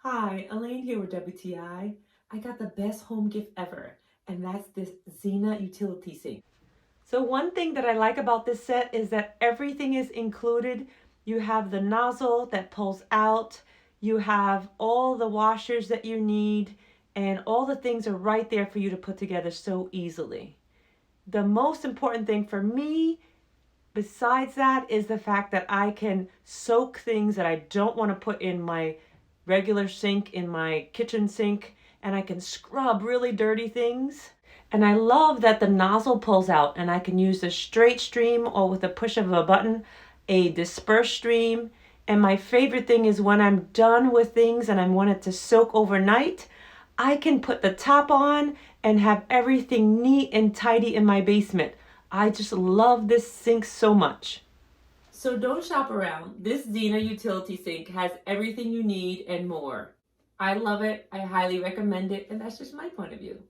Hi, Elaine here with WTI. I got the best home gift ever, and that's this Zenna utility sink. So one thing that I like about this set is that everything is included. You have the nozzle that pulls out, you have all the washers that you need, and all the things are right there for you to put together so easily. The most important thing for me besides that is the fact that I can soak things that I don't want to put in my regular sink, in my kitchen sink, and I can scrub really dirty things. And I love that the nozzle pulls out and I can use a straight stream or with a push of a button, a dispersed stream. And my favorite thing is when I'm done with things and I want it to soak overnight, I can put the top on and have everything neat and tidy in my basement. I just love this sink so much. So don't shop around. This Zenna utility sink has everything you need and more. I love it. I highly recommend it, and that's just my point of view.